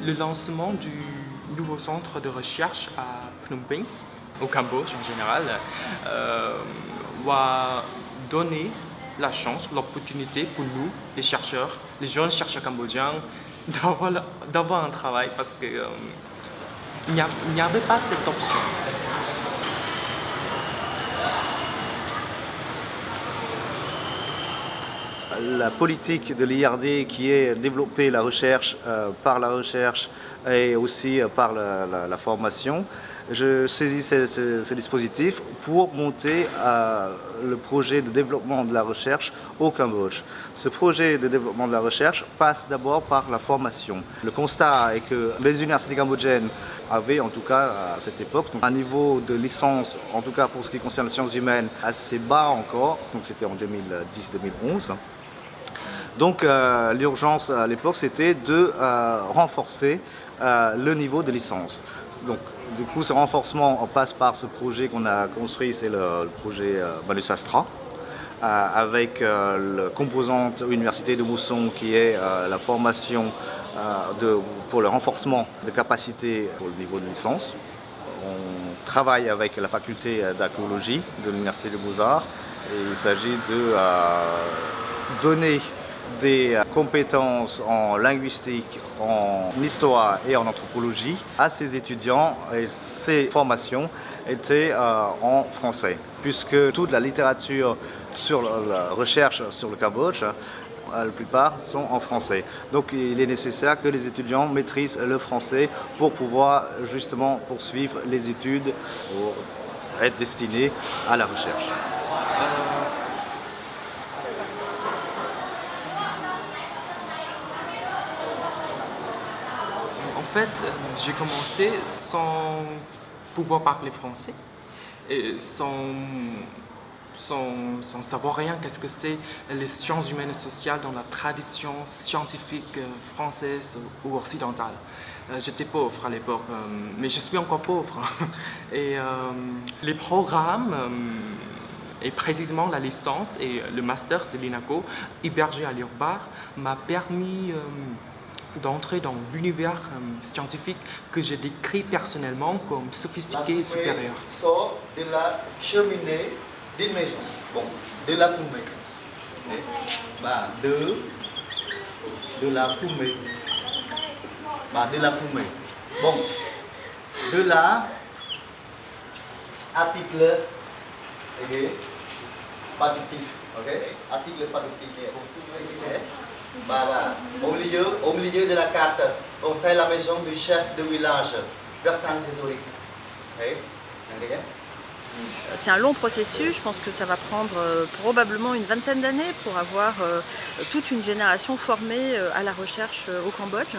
le lancement du nouveau centre de recherche à Phnom Penh, au Cambodge en général, va donner la chance, l'opportunité pour nous, les chercheurs, les jeunes chercheurs cambodgiens, d'avoir un travail parce qu'il n'y avait pas cette option. La politique de l'IRD qui est développer la recherche par la recherche et aussi par la formation, je saisis ce dispositif pour monter le projet de développement de la recherche au Cambodge. Ce projet de développement de la recherche passe d'abord par la formation. Le constat est que les universités cambodgiennes avaient, en tout cas à cette époque, un niveau de licence, en tout cas pour ce qui concerne les sciences humaines, assez bas encore, donc c'était en 2010-2011. Donc l'urgence à l'époque, c'était de renforcer le niveau de licence. Donc du coup, ce renforcement passe par ce projet qu'on a construit, c'est le projet Manus Astra, avec la composante Université de Mousson qui est la formation pour le renforcement de capacités pour le niveau de licence. On travaille avec la faculté d'archéologie de l'Université des Beaux-Arts et il s'agit de donner des compétences en linguistique, en histoire et en anthropologie à ces étudiants, et ces formations étaient en français, puisque toute la littérature sur la recherche sur le Cambodge, la plupart sont en français. Donc il est nécessaire que les étudiants maîtrisent le français pour pouvoir justement poursuivre les études pour être destinés à la recherche. En fait, j'ai commencé sans pouvoir parler français et sans savoir rien qu'est-ce que c'est les sciences humaines et sociales dans la tradition scientifique française ou occidentale. J'étais pauvre à l'époque, mais je suis encore pauvre. Et les programmes, et précisément la licence et le master de l'INACO, hébergé à l'URBAR, m'a permis d'entrer dans l'univers scientifique que j'ai décrit personnellement comme sophistiqué et supérieur. Sort de la cheminée d'une maison. Bon, de la fumée. Okay. Bah, de la fumée. Bah, de la fumée. Bon, de la article productif. Ok? Article productif. Okay. Voilà. Au milieu de la carte, on sait la maison du chef de village, Versailles-Sétorique. Okay. C'est un long processus, je pense que ça va prendre probablement une vingtaine d'années pour avoir toute une génération formée à la recherche au Cambodge.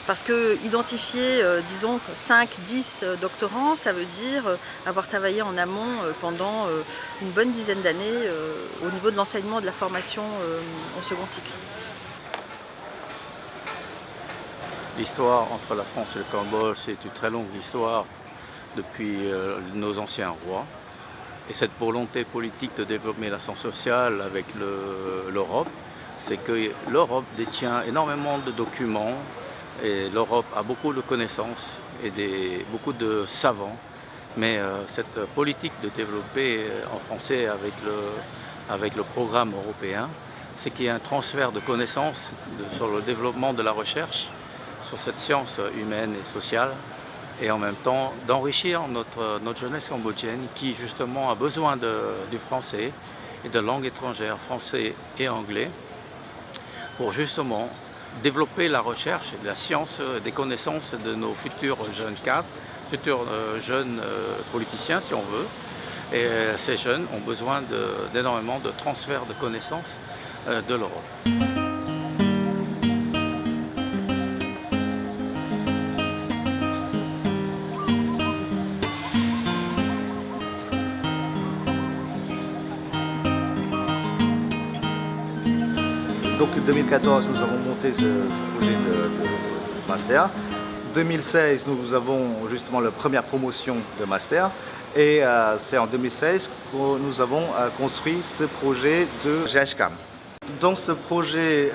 Parce que identifier, disons, 5-10 doctorants, ça veut dire avoir travaillé en amont pendant une bonne dizaine d'années au niveau de l'enseignement et de la formation en second cycle. L'histoire entre la France et le Cambodge, c'est une très longue histoire depuis nos anciens rois. Et cette volonté politique de développer la science sociale avec l'Europe, c'est que l'Europe détient énormément de documents et l'Europe a beaucoup de connaissances et beaucoup de savants. Mais cette politique de développer en français avec le programme européen, c'est qu'il y a un transfert de connaissances sur le développement de la recherche, sur cette science humaine et sociale, et en même temps d'enrichir notre jeunesse cambodgienne qui justement a besoin du français et de langues étrangères, français et anglais, pour justement développer la recherche et la science, des connaissances de nos futurs jeunes cadres, futurs jeunes politiciens si on veut. Et ces jeunes ont besoin d'énormément de transfert de connaissances de l'Europe. Donc en 2014, nous avons monté ce projet de master. 2016, nous avons justement la première promotion de master. Et c'est en 2016 que nous avons construit ce projet de GHCAM. Donc ce projet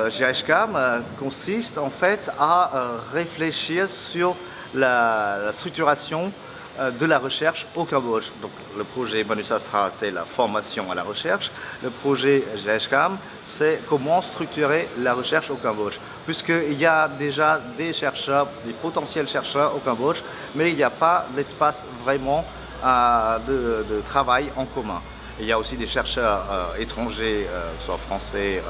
GHCAM consiste en fait à réfléchir sur la structuration de la recherche au Cambodge. Donc le projet Manusastra, c'est la formation à la recherche. Le projet GHCAM, c'est comment structurer la recherche au Cambodge. Puisqu'il y a déjà des chercheurs, des potentiels chercheurs au Cambodge, mais il n'y a pas d'espace vraiment de travail en commun. Il y a aussi des chercheurs étrangers, soit français,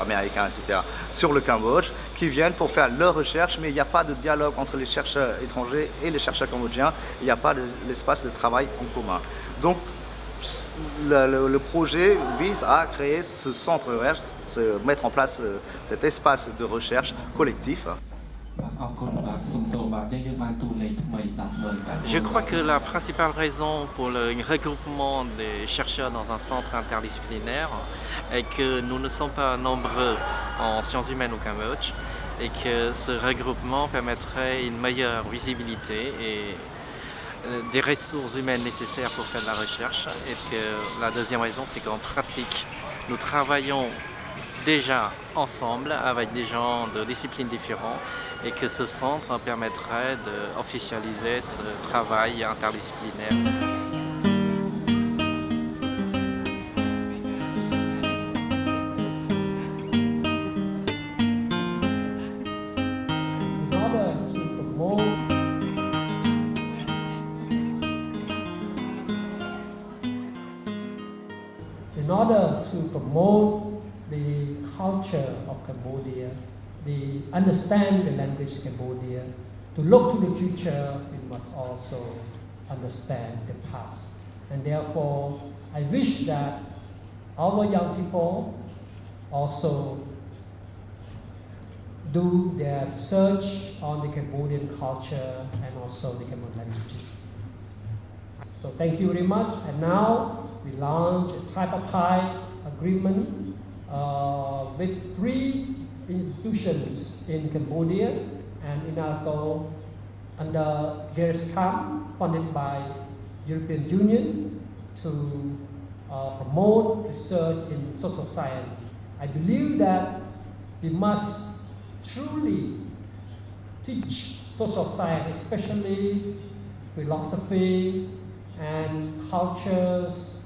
américains, etc., sur le Cambodge, qui viennent pour faire leur recherche, mais il n'y a pas de dialogue entre les chercheurs étrangers et les chercheurs cambodgiens, il n'y a pas l'espace de travail en commun. Donc, le projet vise à créer ce centre de recherche, mettre en place cet espace de recherche collectif. Je crois que la principale raison pour le regroupement des chercheurs dans un centre interdisciplinaire est que nous ne sommes pas nombreux en sciences humaines au Cambodge et que ce regroupement permettrait une meilleure visibilité et des ressources humaines nécessaires pour faire de la recherche. Et que la deuxième raison, c'est qu'en pratique, nous travaillons déjà ensemble avec des gens de disciplines différentes et que ce centre permettrait d'officialiser ce travail interdisciplinaire. In order to promote the culture of Cambodia, the understand the language of Cambodia, to look to the future, we must also understand the past. And therefore, I wish that our young people also do their research on the Cambodian culture and also the Cambodian languages. So thank you very much. And now we launch a tripartite agreement with 3 institutions in Cambodia and in ARCO under GHCAM, funded by European Union, to promote research in social science. I believe that we must truly teach social science, especially philosophy and cultures,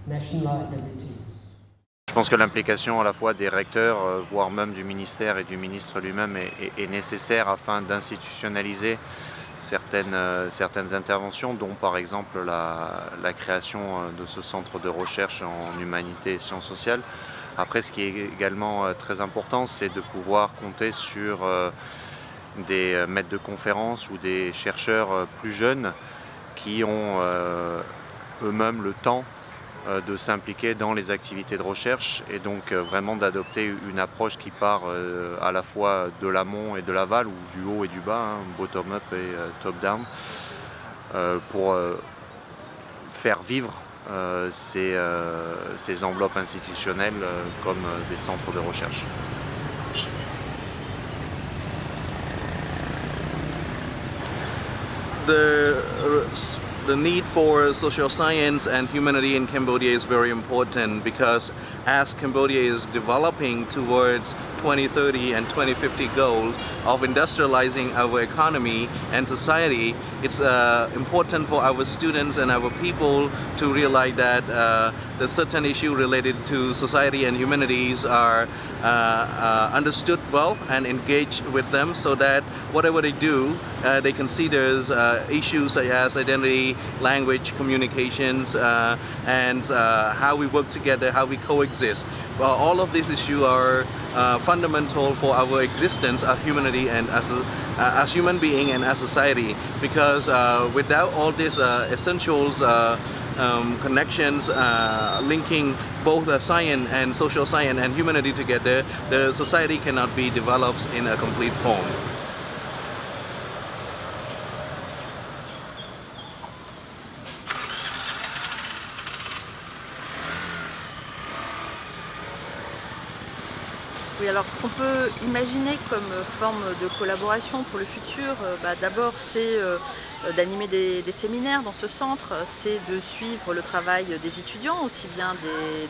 national identities. Je pense que l'implication à la fois des recteurs, voire même du ministère et du ministre lui-même est nécessaire afin d'institutionnaliser certaines interventions, dont par exemple la création de ce centre de recherche en humanité et sciences sociales. Après, ce qui est également très important, c'est de pouvoir compter sur des maîtres de conférences ou des chercheurs plus jeunes qui ont eux-mêmes le temps de s'impliquer dans les activités de recherche et donc vraiment d'adopter une approche qui part à la fois de l'amont et de l'aval, ou du haut et du bas, bottom-up et top-down, pour faire vivre ces enveloppes institutionnelles comme des centres de recherche. The need for social science and humanity in Cambodia is very important, because as Cambodia is developing towards 2030 and 2050 goals of industrializing our economy and society, it's important for our students and our people to realize that the certain issues related to society and humanities are understood well and engaged with them, so that whatever they do, they consider issues such as identity, language, communications, and how we work together, how we coexist. Well, all of these issues are fundamental for our existence as humanity and as human being and as society, because without all these essentials, connections linking both science and social science and humanity together, the society cannot be developed in a complete form. Oui, alors ce qu'on peut imaginer comme forme de collaboration pour le futur, d'abord c'est d'animer des séminaires dans ce centre, c'est de suivre le travail des étudiants, aussi bien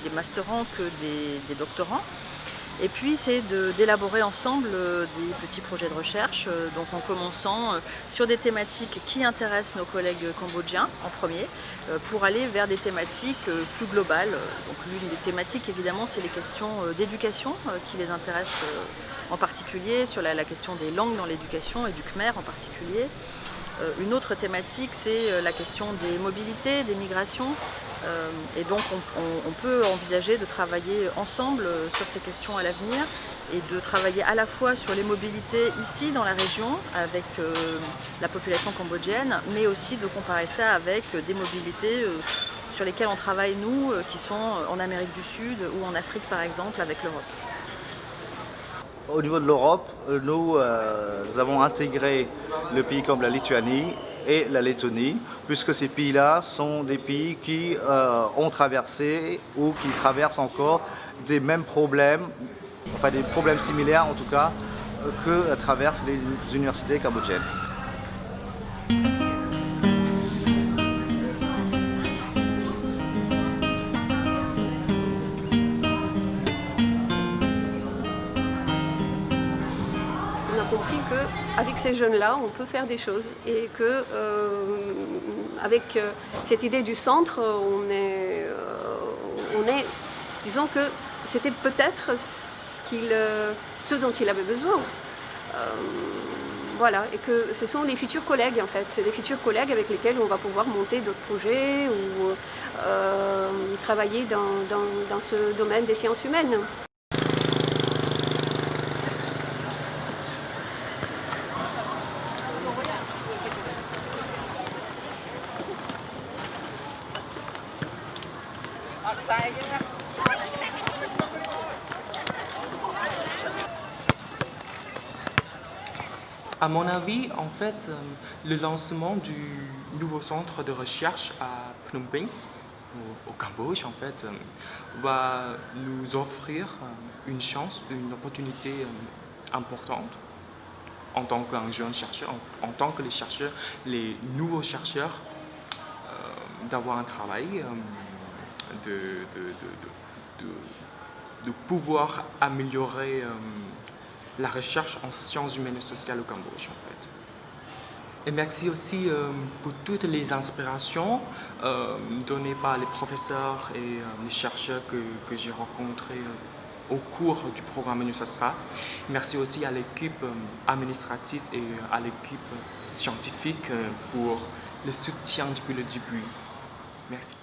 des masterants que des doctorants. Et puis c'est d'élaborer ensemble des petits projets de recherche, donc en commençant sur des thématiques qui intéressent nos collègues cambodgiens en premier, pour aller vers des thématiques plus globales. Donc l'une des thématiques évidemment c'est les questions d'éducation qui les intéressent en particulier, sur la question des langues dans l'éducation et du khmer en particulier. Une autre thématique c'est la question des mobilités, des migrations. Et donc on peut envisager de travailler ensemble sur ces questions à l'avenir et de travailler à la fois sur les mobilités ici dans la région avec la population cambodgienne, mais aussi de comparer ça avec des mobilités sur lesquelles on travaille nous, qui sont en Amérique du Sud ou en Afrique par exemple avec l'Europe. Au niveau de l'Europe, nous avons intégré le pays comme la Lituanie et la Lettonie, puisque ces pays-là sont des pays qui ont traversé ou qui traversent encore des mêmes problèmes, enfin des problèmes similaires en tout cas, que traversent les universités cambodgiennes. Compris qu'avec ces jeunes-là, on peut faire des choses et que avec cette idée du centre, on est disons que c'était peut-être ce dont il avait besoin. Voilà, et que ce sont les futurs collègues en fait, les futurs collègues avec lesquels on va pouvoir monter d'autres projets ou travailler dans ce domaine des sciences humaines. À mon avis, en fait, le lancement du nouveau centre de recherche à Phnom Penh, au Cambodge, en fait, va nous offrir une chance, une opportunité importante en tant qu'un jeune chercheur, en tant que les chercheurs, les nouveaux chercheurs, d'avoir un travail, de pouvoir améliorer la recherche en sciences humaines et sociales au Cambodge, en fait. Et merci aussi pour toutes les inspirations données par les professeurs et les chercheurs que j'ai rencontrés au cours du programme NUSASTRA. Merci aussi à l'équipe administrative et à l'équipe scientifique pour le soutien depuis le début. Merci.